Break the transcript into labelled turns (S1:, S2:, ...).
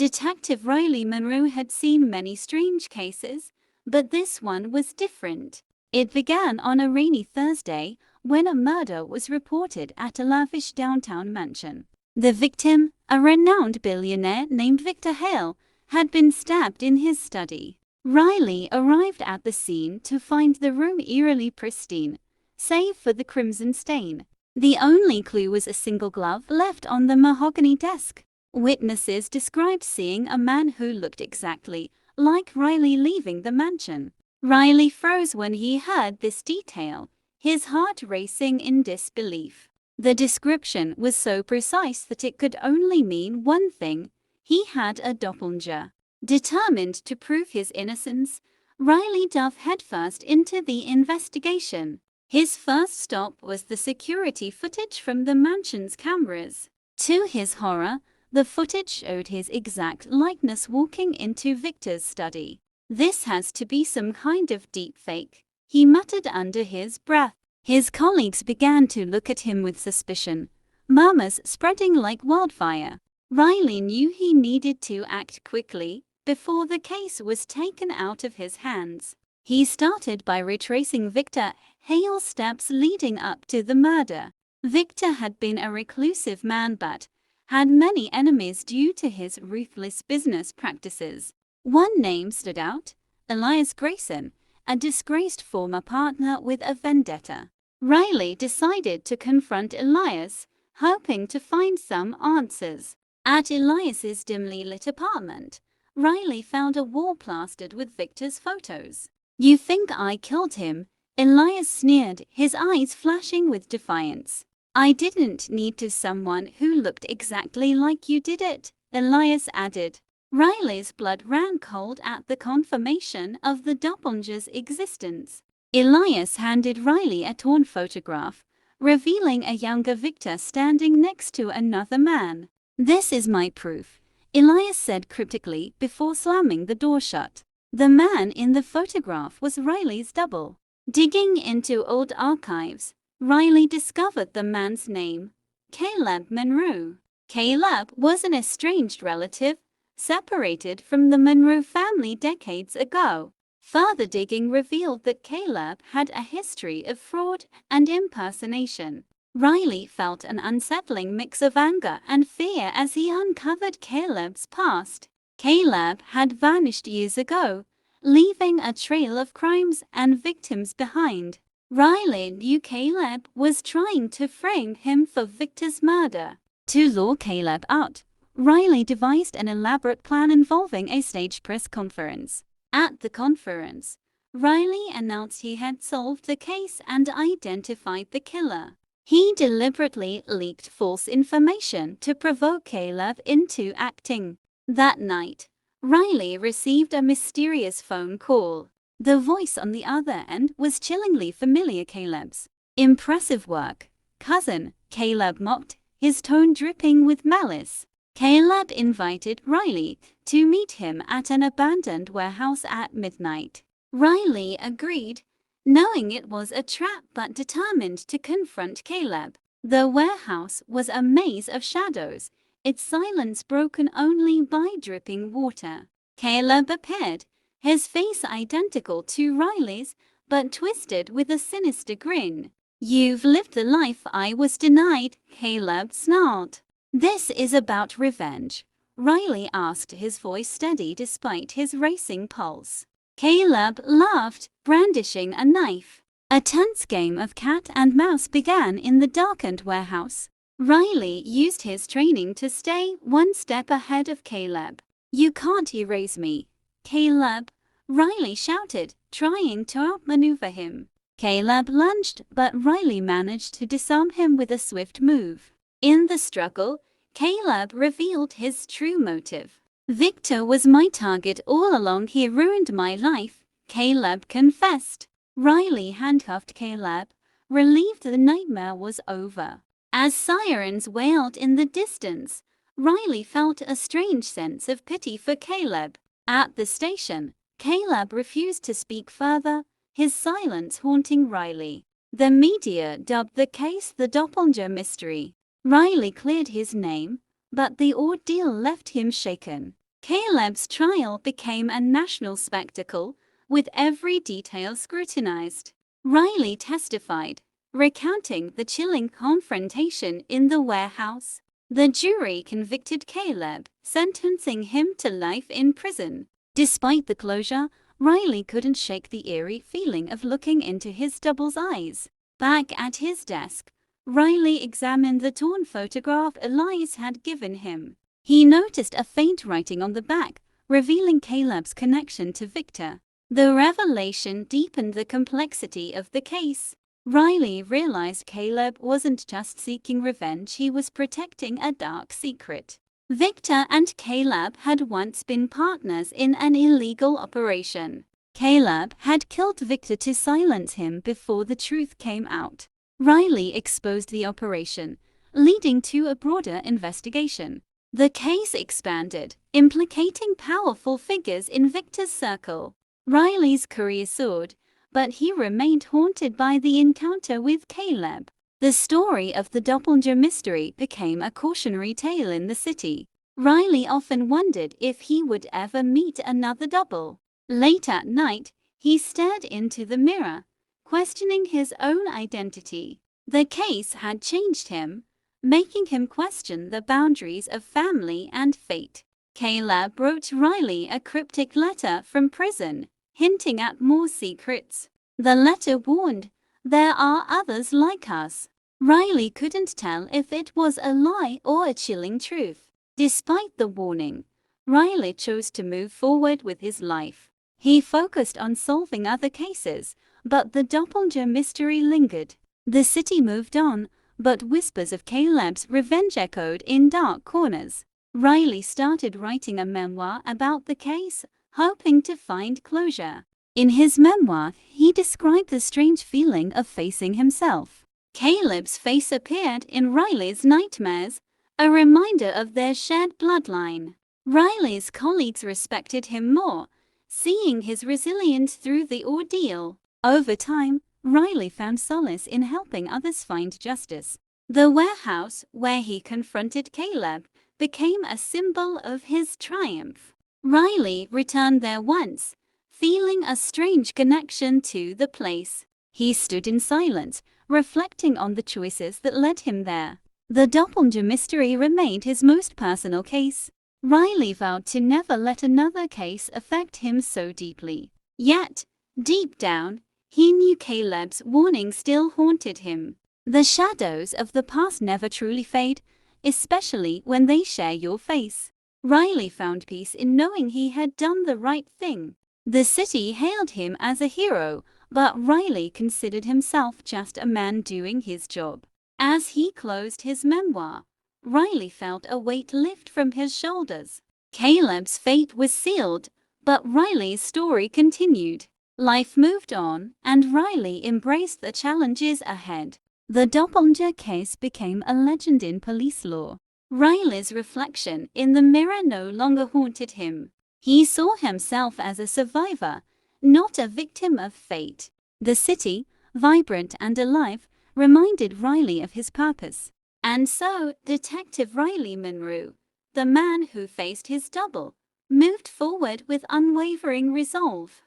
S1: Detective Riley Monroe had seen many strange cases, but this one was different. It began on a rainy Thursday when a murder was reported at a lavish downtown mansion. The victim, a renowned billionaire named Victor Hale, had been stabbed in his study. Riley arrived at the scene to find the room eerily pristine, save for the crimson stain. The only clue was a single glove left on the mahogany desk. Witnesses described seeing a man who looked exactly like Riley leaving the mansion. Riley froze when he heard this detail, his heart racing in disbelief. The description was so precise that it could only mean one thing: he had a doppelganger. Determined to prove his innocence, Riley dove headfirst into the investigation. His first stop was the security footage from the mansion's cameras. To his horror, the footage showed his exact likeness walking into Victor's study. "This has to be some kind of deep fake," he muttered under his breath. His colleagues began to look at him with suspicion, murmurs spreading like wildfire. Riley knew he needed to act quickly before the case was taken out of his hands. He started by retracing Victor Hale's steps leading up to the murder. Victor had been a reclusive man but had many enemies due to his ruthless business practices. One name stood out: Elias Grayson, a disgraced former partner with a vendetta. Riley decided to confront Elias, hoping to find some answers. At Elias's dimly lit apartment, Riley found a wall plastered with Victor's photos. "You think I killed him?" Elias sneered, his eyes flashing with defiance. "I didn't need to. Someone who looked exactly like you did it," Elias added. Riley's blood ran cold at the confirmation of the doppelganger's existence. Elias handed Riley a torn photograph, revealing a younger Victor standing next to another man. "This is my proof," Elias said cryptically before slamming the door shut. The man in the photograph was Riley's double. Digging into old archives, Riley discovered the man's name: Caleb Monroe. Caleb was an estranged relative, separated from the Monroe family decades ago. Further digging revealed that Caleb had a history of fraud and impersonation. Riley felt an unsettling mix of anger and fear as he uncovered Caleb's past. Caleb had vanished years ago, leaving a trail of crimes and victims behind. Riley knew Caleb was trying to frame him for Victor's murder. To lure Caleb out, Riley devised an elaborate plan involving a staged press conference. At the conference, Riley announced he had solved the case and identified the killer. He deliberately leaked false information to provoke Caleb into acting. That night, Riley received a mysterious phone call. The voice on the other end was chillingly familiar. "Caleb's impressive work, cousin," Caleb mocked, his tone dripping with malice. Caleb invited Riley to meet him at an abandoned warehouse at midnight. Riley agreed, knowing it was a trap but determined to confront Caleb. The warehouse was a maze of shadows, its silence broken only by dripping water. Caleb appeared, his face identical to Riley's, but twisted with a sinister grin. "You've lived the life I was denied," Caleb snarled. "This is about revenge?" Riley asked, his voice steady despite his racing pulse. Caleb laughed, brandishing a knife. A tense game of cat and mouse began in the darkened warehouse. Riley used his training to stay one step ahead of Caleb. "You can't erase me, Caleb," Riley shouted, trying to outmaneuver him. Caleb lunged, but Riley managed to disarm him with a swift move. In the struggle, Caleb revealed his true motive. "Victor was my target all along. He ruined my life," Caleb confessed. Riley handcuffed Caleb, relieved the nightmare was over. As sirens wailed in the distance, Riley felt a strange sense of pity for Caleb. At the station, Caleb refused to speak further, his silence haunting Riley. The media dubbed the case the Doppelgänger mystery. Riley cleared his name, but the ordeal left him shaken. Caleb's trial became a national spectacle, with every detail scrutinized. Riley testified, recounting the chilling confrontation in the warehouse. The jury convicted Caleb, sentencing him to life in prison. Despite the closure, Riley couldn't shake the eerie feeling of looking into his double's eyes. Back at his desk, Riley examined the torn photograph Elise had given him. He noticed a faint writing on the back, revealing Caleb's connection to Victor. The revelation deepened the complexity of the case. Riley realized Caleb wasn't just seeking revenge, he was protecting a dark secret. Victor and Caleb had once been partners in an illegal operation. Caleb had killed Victor to silence him before the truth came out. Riley exposed the operation, leading to a broader investigation. The case expanded, implicating powerful figures in Victor's circle. Riley's career soared, but he remained haunted by the encounter with Caleb. The story of the Doppelgänger mystery became a cautionary tale in the city. Riley often wondered if he would ever meet another double. Late at night, he stared into the mirror, questioning his own identity. The case had changed him, making him question the boundaries of family and fate. Caleb wrote Riley a cryptic letter from prison, hinting at more secrets. The letter warned, "There are others like us." Riley couldn't tell if it was a lie or a chilling truth. Despite the warning, Riley chose to move forward with his life. He focused on solving other cases, but the Doppelgänger mystery lingered. The city moved on, but whispers of Caleb's revenge echoed in dark corners. Riley started writing a memoir about the case, hoping to find closure. In his memoir, he described the strange feeling of facing himself. Caleb's face appeared in Riley's nightmares, a reminder of their shared bloodline. Riley's colleagues respected him more, seeing his resilience through the ordeal. Over time, Riley found solace in helping others find justice. The warehouse, where he confronted Caleb, became a symbol of his triumph. Riley returned there once, feeling a strange connection to the place. He stood in silence, reflecting on the choices that led him there. The Doppelgänger mystery remained his most personal case. Riley vowed to never let another case affect him so deeply. Yet, deep down, he knew Caleb's warning still haunted him. The shadows of the past never truly fade, especially when they share your face. Riley found peace in knowing he had done the right thing. The city hailed him as a hero, but Riley considered himself just a man doing his job. As he closed his memoir, Riley felt a weight lift from his shoulders. Caleb's fate was sealed, but Riley's story continued. Life moved on, and Riley embraced the challenges ahead. The Doppelgänger case became a legend in police lore. Riley's reflection in the mirror no longer haunted him. He saw himself as a survivor, not a victim of fate. The city, vibrant and alive, reminded Riley of his purpose. And so, Detective Riley Monroe, the man who faced his double, moved forward with unwavering resolve.